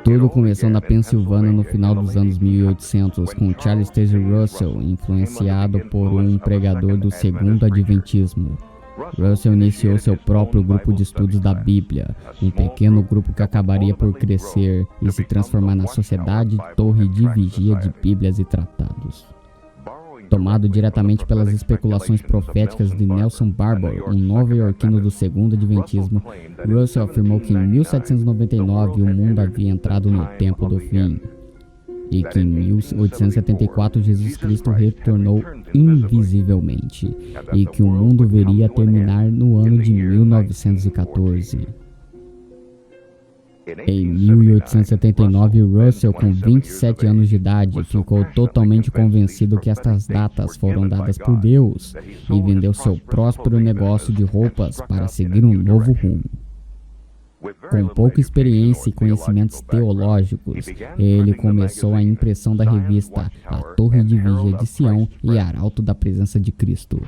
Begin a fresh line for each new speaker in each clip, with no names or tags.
Tudo começou na Pensilvânia no final dos anos 1800, com Charles Taze Russell, influenciado por um pregador do Segundo Adventismo. Russell iniciou seu próprio grupo de estudos da Bíblia, um pequeno grupo que acabaria por crescer e se transformar na Sociedade Torre de Vigia de Bíblias e Tratados. Tomado diretamente pelas especulações proféticas de Nelson Barbour, um nova-iorquino do Segundo Adventismo, Russell afirmou que em 1799 o mundo havia entrado no tempo do fim, e que em 1874 Jesus Cristo retornou invisivelmente, e que o mundo viria a terminar no ano de 1914. Em 1879, Russell, com 27 anos de idade, ficou totalmente convencido que estas datas foram dadas por Deus e vendeu seu próspero negócio de roupas para seguir um novo rumo. Com pouca experiência e conhecimentos teológicos, ele começou a impressão da revista A Torre de Vigia de Sião e Arauto da Presença de Cristo,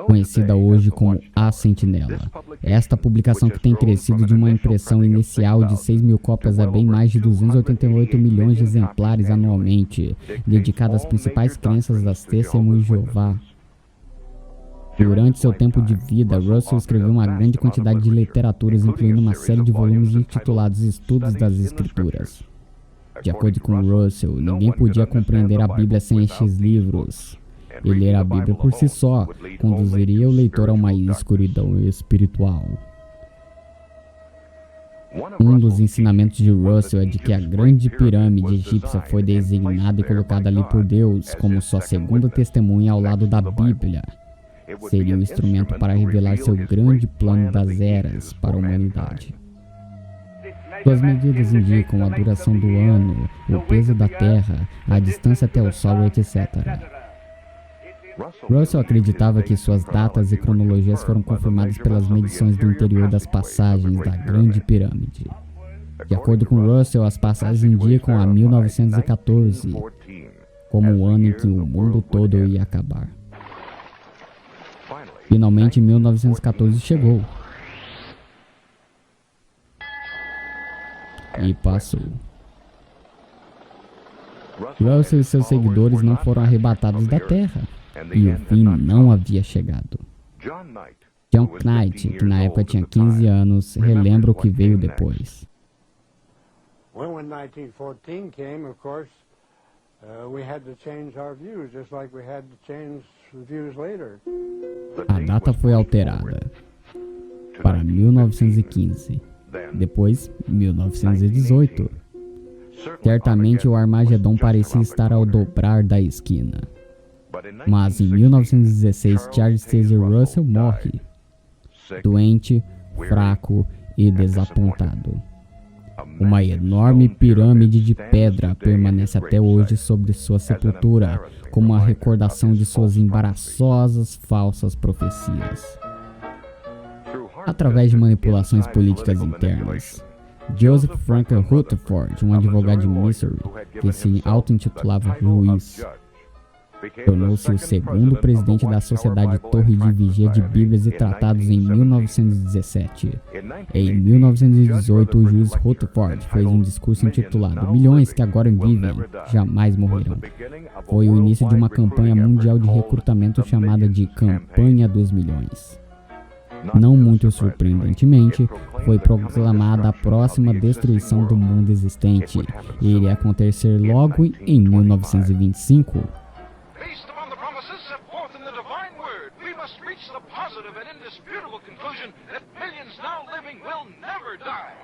conhecida hoje como A Sentinela. Esta publicação, que tem crescido de uma impressão inicial de 6.000 cópias a bem mais de 288 milhões de exemplares anualmente, dedicada às principais crenças das Testemunhas de Jeová. Durante seu tempo de vida, Russell escreveu uma grande quantidade de literaturas, incluindo uma série de volumes intitulados Estudos das Escrituras. De acordo com Russell, ninguém podia compreender a Bíblia sem estes livros. E ler a Bíblia por si só conduziria o leitor a uma escuridão espiritual. Um dos ensinamentos de Russell é de que a grande pirâmide egípcia foi designada e colocada ali por Deus como sua segunda testemunha ao lado da Bíblia. Seria um instrumento para revelar seu grande plano das eras para a humanidade. Suas medidas indicam a duração do ano, o peso da Terra, a distância até o Sol, etc. Russell acreditava que suas datas e cronologias foram confirmadas pelas medições do interior das passagens da Grande Pirâmide. De acordo com Russell, as passagens indicam a 1914 como o ano em que o mundo todo ia acabar. Finalmente, 1914 chegou. E passou. Russell e seus seguidores não foram arrebatados da Terra, e o fim não havia chegado. John Knight, que na época tinha 15 anos, relembra o que veio depois.
When 1914 came, of course, we had to change our views, just like we had to change the views later.
A data foi alterada para 1915, depois 1918. Certamente o Armagedon parecia estar ao dobrar da esquina. Mas em 1916, Charles Taze Russell morre, doente, fraco e desapontado. Uma enorme pirâmide de pedra permanece até hoje sobre sua sepultura, como uma recordação de suas embaraçosas falsas profecias. Através de manipulações políticas internas, Joseph Franklin Rutherford, um advogado de Missouri, que se auto-intitulava juiz, tornou-se o segundo presidente da Sociedade Torre de Vigia de Bíblias e Tratados em 1917. Em 1918, o juiz Rutherford fez um discurso intitulado "Milhões que agora vivem, jamais morrerão". Foi o início de uma campanha mundial de recrutamento chamada de Campanha dos Milhões. Não muito surpreendentemente, foi proclamada a próxima destruição do mundo existente, e iria acontecer logo em 1925.
Based upon the promises set forth in the divine word, we must reach the positive and indisputable conclusion that millions now living will never die.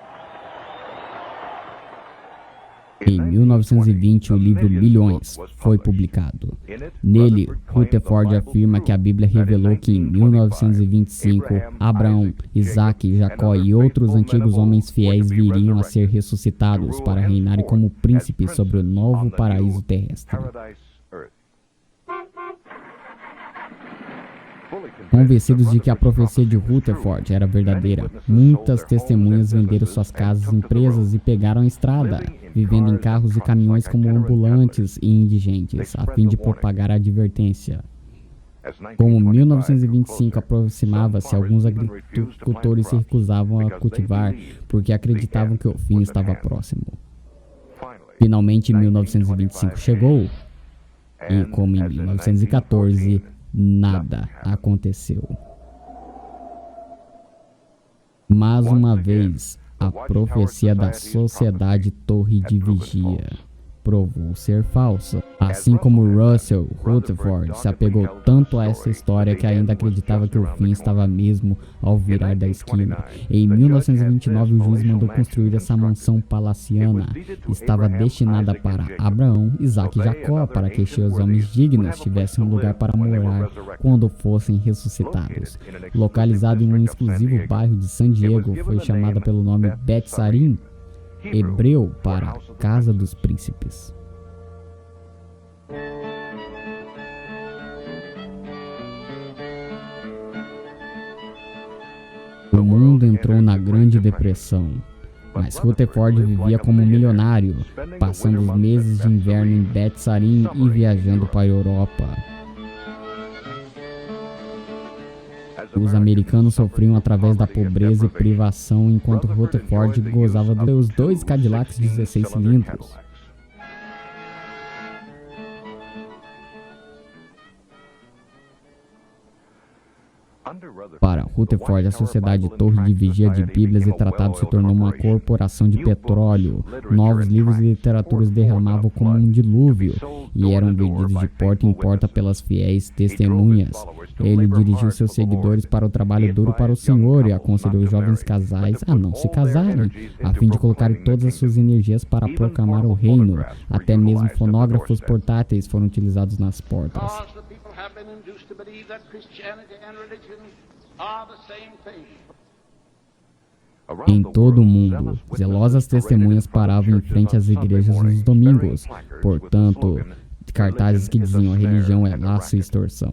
Em 1920, o livro Milhões foi publicado. Nele, Rutherford afirma que a Bíblia revelou que em 1925, Abraão, Isaac, Jacó e outros antigos homens fiéis viriam a ser ressuscitados para reinarem como príncipes sobre o novo paraíso terrestre. Convencidos de que a profecia de Rutherford era verdadeira, muitas testemunhas venderam suas casas, empresas e pegaram a estrada, vivendo em carros e caminhões como ambulantes e indigentes, a fim de propagar a advertência. Como 1925 aproximava-se, alguns agricultores se recusavam a cultivar porque acreditavam que o fim estava próximo. Finalmente, 1925 chegou e, como em 1914, nada aconteceu. Mais uma vez, a profecia da Sociedade Torre de Vigia provou ser falsa. Assim como Russell Rutherford se apegou tanto a essa história que ainda acreditava que o fim estava mesmo ao virar da esquina. Em 1929, o juiz mandou construir essa mansão palaciana. Estava destinada para Abraão, Isaac e Jacó, para que seus homens dignos tivessem um lugar para morar quando fossem ressuscitados. Localizado em um exclusivo bairro de San Diego, foi chamada pelo nome Bet Sarim, hebreu para Casa dos Príncipes. O mundo entrou na Grande Depressão, mas Rutherford vivia como um milionário, passando os meses de inverno em Bet Sarim e viajando para a Europa. Os americanos sofriam através da pobreza e privação, enquanto Rutherford gozava dos 2 Cadillacs 16 cilindros. Para Rutherford, a Sociedade Torre de Vigia de Bíblias e Tratados se tornou uma corporação de petróleo. Novos livros e literaturas derramavam como um dilúvio e eram vendidos de porta em porta pelas fiéis testemunhas. Ele dirigiu seus seguidores para o trabalho duro para o Senhor e aconselhou os jovens casais a não se casarem, a fim de colocarem todas as suas energias para proclamar o reino. Até mesmo fonógrafos portáteis foram utilizados nas portas. Em todo o mundo, zelosas testemunhas paravam em frente às igrejas nos domingos. Portanto, cartazes que diziam: a religião é laço e extorsão.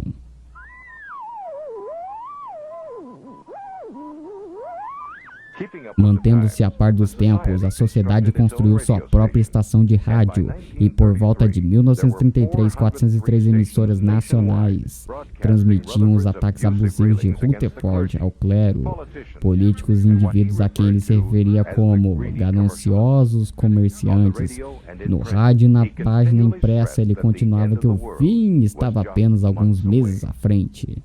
Mantendo-se a par dos tempos, a sociedade construiu sua própria estação de rádio e, por volta de 1933, 403 emissoras nacionais transmitiam os ataques abusivos de Rutherford ao clero, políticos e indivíduos a quem ele se referia como gananciosos comerciantes. No rádio e na página impressa, ele continuava que o fim estava apenas alguns meses à frente.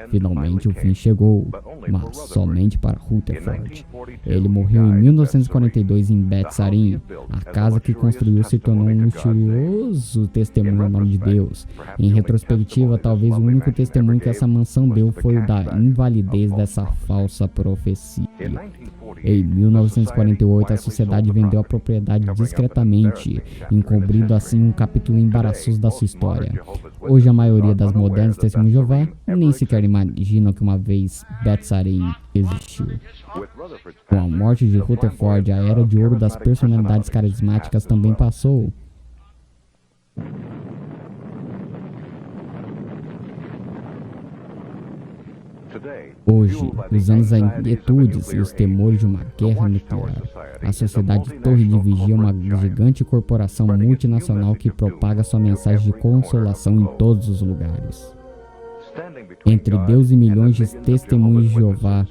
Finalmente o fim chegou, mas somente para Rutherford. Ele morreu em 1942 em Bet Sarim. A casa que construiu se tornou um luxuoso testemunho ao nome de Deus. Em retrospectiva, talvez o único testemunho que essa mansão deu foi o da invalidez dessa falsa profecia. Em 1948, a sociedade vendeu a propriedade discretamente, encobrindo assim um capítulo embaraçoso da sua história. Hoje, a maioria das modernas testemunhas de Jeová nem sequer imaginam que uma vez Bet Sarim existiu. Com a morte de Rutherford, a era de ouro das personalidades carismáticas também passou. Hoje, usando as inquietudes e os temores de uma guerra nuclear, a Sociedade Torre de Vigia é uma gigante corporação multinacional que propaga sua mensagem de consolação em todos os lugares. Entre Deus e milhões de testemunhos de Jeová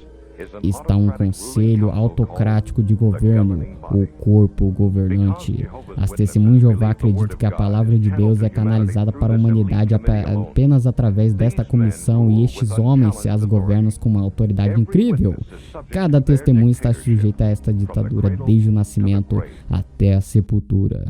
está um conselho autocrático de governo, o corpo governante. As testemunhas de Jeová acreditam que a palavra de Deus é canalizada para a humanidade apenas através desta comissão, e estes homens se as governam com uma autoridade incrível. Cada testemunha está sujeita a esta ditadura desde o nascimento até a sepultura.